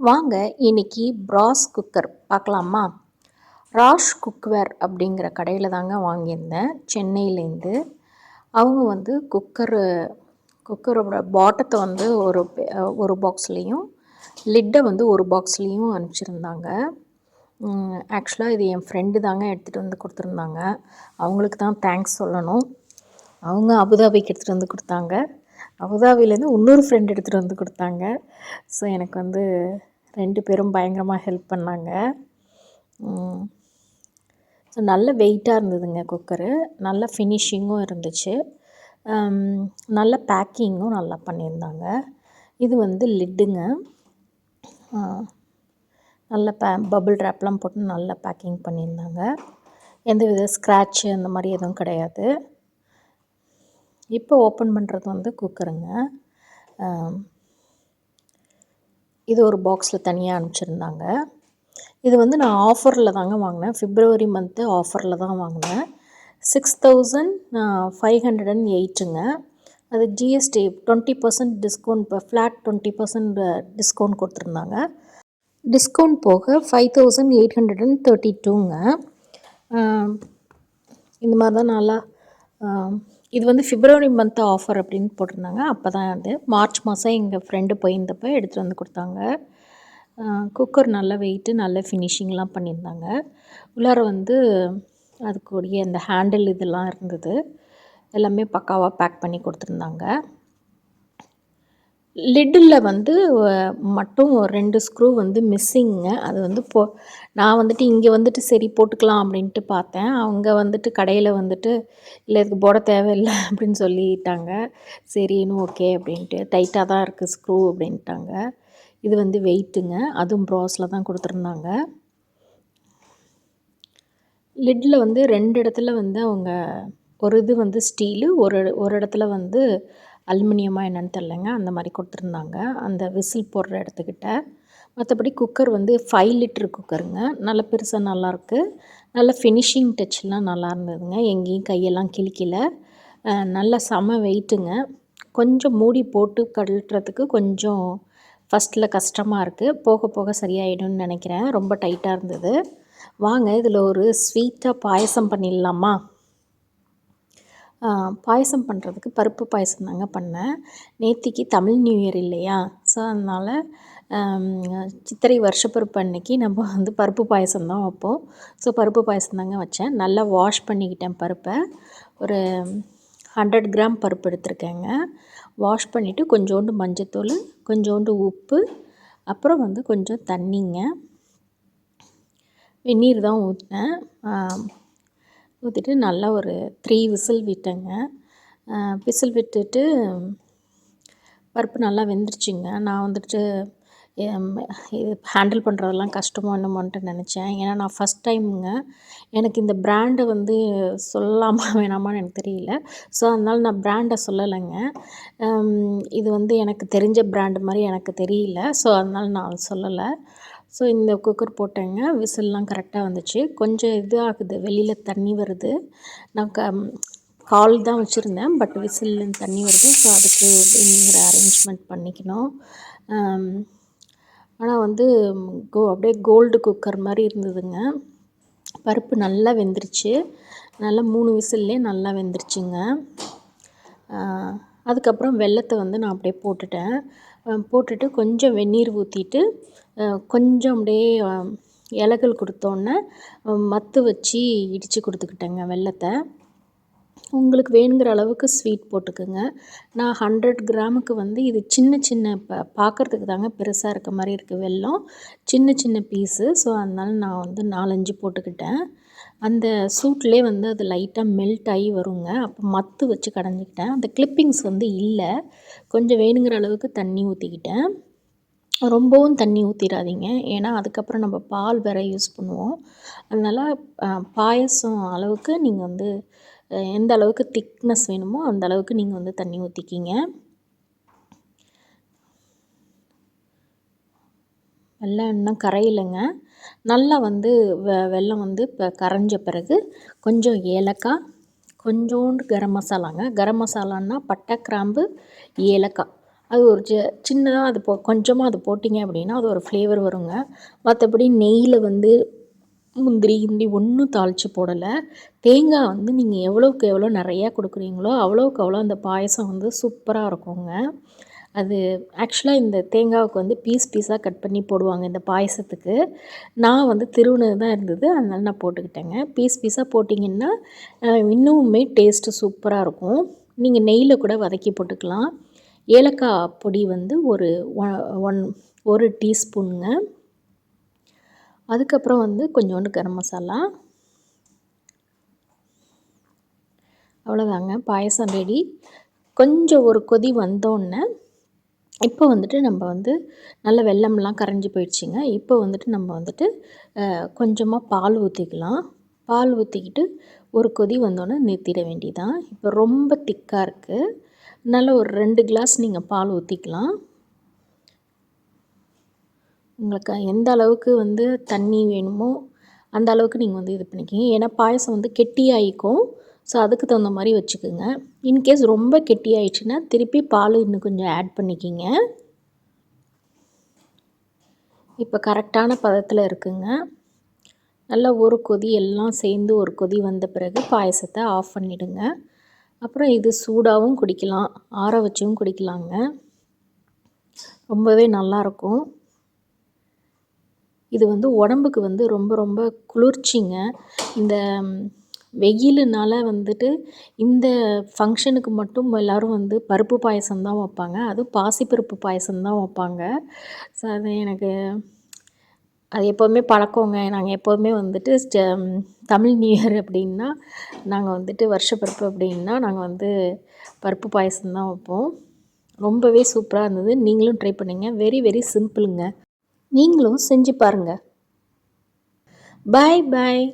வாங்க இன்னைக்கு பிராஸ் குக்கர் பார்க்கலாமா. ராஷ் குக்வேர் அப்படிங்கிற கடையில் தாங்க வாங்கியிருந்தேன் சென்னையிலேருந்து. அவங்க வந்து குக்கரோட பாட்டத்தை வந்து ஒரு பாக்ஸ்லேயும் லிட்டை வந்து ஒரு பாக்ஸ்லேயும் அனுப்பிச்சிருந்தாங்க. ஆக்சுவலாக இது என் ஃப்ரெண்டு தாங்க எடுத்துகிட்டு வந்து கொடுத்துருந்தாங்க. அவங்களுக்கு தான் தேங்க்ஸ் சொல்லணும். அவங்க அபுதாபிக்கு எடுத்துகிட்டு வந்து கொடுத்தாங்க. அபுதாபிலேருந்து இன்னொரு ஃப்ரெண்ட் எடுத்துகிட்டு வந்து கொடுத்தாங்க. ஸோ எனக்கு வந்து 2 பேரும் பயங்கரமாக ஹெல்ப் பண்ணாங்க. ஸோ நல்ல வெயிட்டாக இருந்ததுங்க குக்கரு. நல்ல ஃபினிஷிங்கும் இருந்துச்சு. நல்ல பேக்கிங்கும் நல்லா பண்ணியிருந்தாங்க. இது வந்து லிட்டுங்க. நல்ல பபிள் ரேப்லாம் போட்டு நல்லா பேக்கிங் பண்ணியிருந்தாங்க. எந்தவித ஸ்க்ராட்சு அந்த மாதிரி எதுவும் கிடையாது. இப்போ ஓப்பன் பண்ணுறது வந்து குக்கருங்க. இது ஒரு பாக்ஸில் தனியாக அனுப்பிச்சிருந்தாங்க. இது வந்து நான் ஆஃபரில் தாங்க வாங்கினேன். February மந்த்து ஆஃபரில் தான் வாங்கினேன். 6508ங்க. அது ஜிஎஸ்டி 20% டிஸ்கவுண்ட், இப்போ ஃப்ளாட் 20% டிஸ்கவுண்ட் கொடுத்துருந்தாங்க. டிஸ்கவுண்ட் போக 5832ங்க. இந்த மாதிரி தான் நல்லா. இது வந்து February மந்த்து ஆஃபர் அப்படின்னு போட்டிருந்தாங்க. அப்போ தான் வந்து மார்ச் மாதம் எங்கள் ஃப்ரெண்டு போயிருந்தப்போ எடுத்துகிட்டு வந்து கொடுத்தாங்க. குக்கர் நல்ல வெயிட்டு, நல்ல ஃபினிஷிங்லாம் பண்ணியிருந்தாங்க. உள்ளார வந்து அதுக்குரிய இந்த ஹேண்டில் இதெல்லாம் இருந்தது. எல்லாமே பக்காவாக பேக் பண்ணி கொடுத்துருந்தாங்க. லிட்டில் வந்து மட்டும் 2 ஸ்க்ரூ வந்து மிஸ்ஸிங்க. அது வந்து நான் வந்துட்டு இங்கே வந்துட்டு சரி போட்டுக்கலாம் அப்படின்ட்டு பார்த்தேன். அவங்க வந்துட்டு கடையில் வந்துட்டு இல்லை இதுக்கு போட தேவையில்லை அப்படின்னு சொல்லிட்டாங்க. சரின்னு ஓகே அப்படின்ட்டு டைட்டாக தான் இருக்குது ஸ்க்ரூ அப்படின்ட்டாங்க. இது வந்து வெயிட்டுங்க. அதுவும் ப்ராஸில் தான் கொடுத்துருந்தாங்க. லிட்டில் வந்து 2 இடத்துல வந்து அவங்க ஒரு இது வந்து ஸ்டீலு, ஒரு இடத்துல வந்து அலுமினியமாக என்னென்னு தெரிலங்க, அந்த மாதிரி கொடுத்துருந்தாங்க அந்த விசில் போடுற இடத்துக்கிட்ட. மற்றபடி குக்கர் வந்து 5 லிட்டரு குக்கருங்க. நல்ல பெருசாக நல்லாயிருக்கு. நல்ல ஃபினிஷிங் டச்லாம் நல்லா இருந்ததுங்க. எங்கேயும் கையெல்லாம் கிழிக்கல. நல்ல செம வெயிட்டுங்க. கொஞ்சம் மூடி போட்டு கழட்டுறதுக்கு கொஞ்சம் ஃபஸ்ட்டில் கஷ்டமாக இருக்குது. போக போக சரியாயிடும்னு நினைக்கிறேன். ரொம்ப டைட்டாக இருந்தது. வாங்க இதில் ஒரு ஸ்வீட்டாக பாயசம் பண்ணிடலாமா. பாயசம் பண்ணுறதுக்கு பருப்பு பாயசம் தாங்க பண்ணேன். நேத்திக்கு தமிழ் நியூ இயர் இல்லையா, ஸோ அதனால் சித்திரை வருஷப்பருப்பு அன்னைக்கு நம்ம வந்து பருப்பு பாயசம் தான் வைப்போம். ஸோ பருப்பு பாயசம் தாங்க வச்சேன். நல்லா வாஷ் பண்ணிக்கிட்டேன் பருப்பை. ஒரு 100 கிராம் பருப்பு எடுத்திருக்கேங்க. வாஷ் பண்ணிவிட்டு கொஞ்சோண்டு மஞ்சத்தூள், கொஞ்சோண்டு உப்பு, அப்புறம் வந்து கொஞ்சம் தண்ணிங்க. வெந்நீர் தான் ஊற்றினேன். ஊற்றிட்டு நல்லா ஒரு 3 விசில் விட்டேங்க. விசில் விட்டுட்டு பருப்பு நல்லா வெந்துருச்சுங்க. நான் வந்துட்டு இது ஹேண்டில் பண்ணுறதெல்லாம் கஷ்டமோ என்னமோன்ட்டு நினச்சேன். ஏன்னா நான் ஃபஸ்ட் டைமுங்க. எனக்கு இந்த பிராண்டை வந்து சொல்லலாமா வேணாமான்னு எனக்கு தெரியல. ஸோ அதனால் நான் பிராண்டை சொல்லலைங்க. இது வந்து எனக்கு தெரிஞ்ச பிராண்டு மாதிரி எனக்கு தெரியல. ஸோ அதனால் நான் சொல்லலை. ஸோ இந்த குக்கர் போட்டேங்க. விசில்லாம் கரெக்டாக வந்துச்சு. கொஞ்சம் இது ஆகுது, வெளியில் தண்ணி வருது. நான் கால் தான் வச்சுருந்தேன், பட் விசில்லேருந்து தண்ணி வருது. ஸோ அதுக்கு வேணுங்கிற அரேஞ்ச்மெண்ட் பண்ணிக்கணும். ஆனால் வந்து அப்படியே கோல்டு குக்கர் மாதிரி இருந்ததுங்க. பருப்பு நல்லா வெந்துருச்சு. நல்லா 3 விசில்லே நல்லா வெந்துருச்சுங்க. அதுக்கப்புறம் வெல்லத்தை வந்து நான் அப்படியே போட்டுட்டேன். போட்டுட்டு கொஞ்சம் வெந்நீர் ஊற்றிட்டு கொஞ்சம் அப்படியே இலகல் கொடுத்தோன்னே மத்து வச்சு இடித்து கொடுத்துக்கிட்டேங்க வெல்லத்தை. உங்களுக்கு வேணுங்கிற அளவுக்கு ஸ்வீட் போட்டுக்குங்க. நான் 100 கிராமுக்கு வந்து இது சின்ன சின்ன பார்க்குறதுக்கு தாங்க பெருசாக இருக்க மாதிரி இருக்குது வெல்லம். சின்ன சின்ன பீஸு. ஸோ அதனால் நான் வந்து 4-5 போட்டுக்கிட்டேன். அந்த சூட்லேயே வந்து அது லைட்டாக மெல்ட் ஆகி வருங்க. அப்போ மத்து வச்சு கடைஞ்சிக்கிட்டேன். அந்த கிளிப்பிங்ஸ் வந்து இல்லை. கொஞ்சம் வேணுங்கிற அளவுக்கு தண்ணி ஊற்றிக்கிட்டேன். ரொம்பவும் தண்ணி ஊற்றிடாதீங்க, ஏன்னா அதுக்கப்புறம் நம்ம பால் வேறு யூஸ் பண்ணுவோம். அதனால் பாயசம் அளவுக்கு நீங்கள் வந்து எந்த அளவுக்கு திக்னஸ் வேணுமோ அந்த அளவுக்கு நீங்கள் வந்து தண்ணி ஊற்றிக்கிங்க. வெல்லம் இன்னும் கரையிலைங்க. நல்லா வந்து வெல்லம் வந்து இப்போ கரைஞ்ச பிறகு கொஞ்சம் ஏலக்காய், கொஞ்சோண்டு கரம் மசாலாங்க. கரம் மசாலான்னா பட்டை, கிராம்பு, ஏலக்காய் அது ஒரு சின்னதாக அது கொஞ்சமாக அது போட்டிங்க அப்படின்னா அது ஒரு ஃப்ளேவர் வருங்க. மற்றபடி நெய்யில் வந்து முந்திரி கிந்திரி ஒன்றும் தாளித்து போடலை. தேங்காய் வந்து நீங்கள் எவ்வளோக்கு எவ்வளோ நிறையா கொடுக்குறீங்களோ அவ்வளோக்கு அவ்வளோ அந்த பாயசம் வந்து சூப்பராக இருக்குங்க. அது ஆக்சுவலாக இந்த தேங்காவுக்கு வந்து பீஸ் பீஸாக கட் பண்ணி போடுவாங்க இந்த பாயசத்துக்கு. நான் வந்து திருவுனது தான் இருந்தது, அதனால நான் போட்டுக்கிட்டேங்க. பீஸ் பீஸாக போட்டிங்கன்னா இன்னுமே டேஸ்ட்டு சூப்பராக இருக்கும். நீங்கள் நெய்யில் கூட வதக்கி போட்டுக்கலாம். ஏலக்காய் பொடி வந்து ஒரு டீஸ்பூனுங்க. அதுக்கப்புறம் வந்து கொஞ்சோண்டு கரம் மசாலா. அவ்வளோதாங்க, பாயசம் ரெடி. கொஞ்சம் ஒரு கொதி வந்தோடனே இப்போ வந்துட்டு நம்ம வந்து நல்ல வெல்லம்லாம் கரைஞ்சி போயிடுச்சுங்க. இப்போ வந்துட்டு நம்ம வந்துட்டு கொஞ்சமாக பால் ஊற்றிக்கலாம். பால் ஊற்றிக்கிட்டு ஒரு கொதி வந்தோடனே நிறுத்திட வேண்டியதான். இப்போ ரொம்ப திக்காக இருக்குது, நல்ல ஒரு 2 கிளாஸ் நீங்கள் பால் ஊற்றிக்கலாம். உங்களுக்கு எந்த அளவுக்கு வந்து தண்ணி வேணுமோ அந்த அளவுக்கு நீங்கள் வந்து இது பண்ணிக்கிங்க. ஏன்னா பாயசம் வந்து கெட்டியாகிக்கும். ஸோ அதுக்கு தகுந்த மாதிரி வச்சுக்கோங்க. இன்கேஸ் ரொம்ப கெட்டியாயிடுச்சுன்னா திருப்பி பால் இன்னும் கொஞ்சம் ஆட் பண்ணிக்கிங்க. இப்போ கரெக்டான பதத்தில் இருக்குங்க. நல்லா ஒரு கொதி எல்லாம் சேர்ந்து ஒரு கொதி வந்த பிறகு பாயசத்தை ஆஃப் பண்ணிவிடுங்க. அப்புறம் இது சூடாகவும் குடிக்கலாம், ஆற வச்சும் குடிக்கலாங்க. ரொம்பவே நல்லாயிருக்கும். இது வந்து உடம்புக்கு வந்து ரொம்ப ரொம்ப குளிர்ச்சிங்க. இந்த வெயிலுனால வந்துட்டு இந்த ஃபங்க்ஷனுக்கு மட்டும் எல்லோரும் வந்து பருப்பு பாயசம் தான் வைப்பாங்க. அதுவும் பாசிப்பருப்பு பாயசம் தான் வைப்பாங்க. ஸோ அது எனக்கு அது எப்போதுமே பழக்கங்க. நாங்கள் எப்போதுமே வந்துட்டு தமிழ் நியூ இயர் அப்படின்னா நாங்கள் வந்துட்டு வருஷப்பிறப்பு அப்படின்னா நாங்கள் வந்து பருப்பு பாயசம் தான் வைப்போம். ரொம்பவே சூப்பராக இருந்தது. நீங்களும் ட்ரை பண்ணுங்க. வெரி வெரி சிம்பிளுங்க. நீங்களும் செஞ்சு பாருங்கள். பாய் பாய்.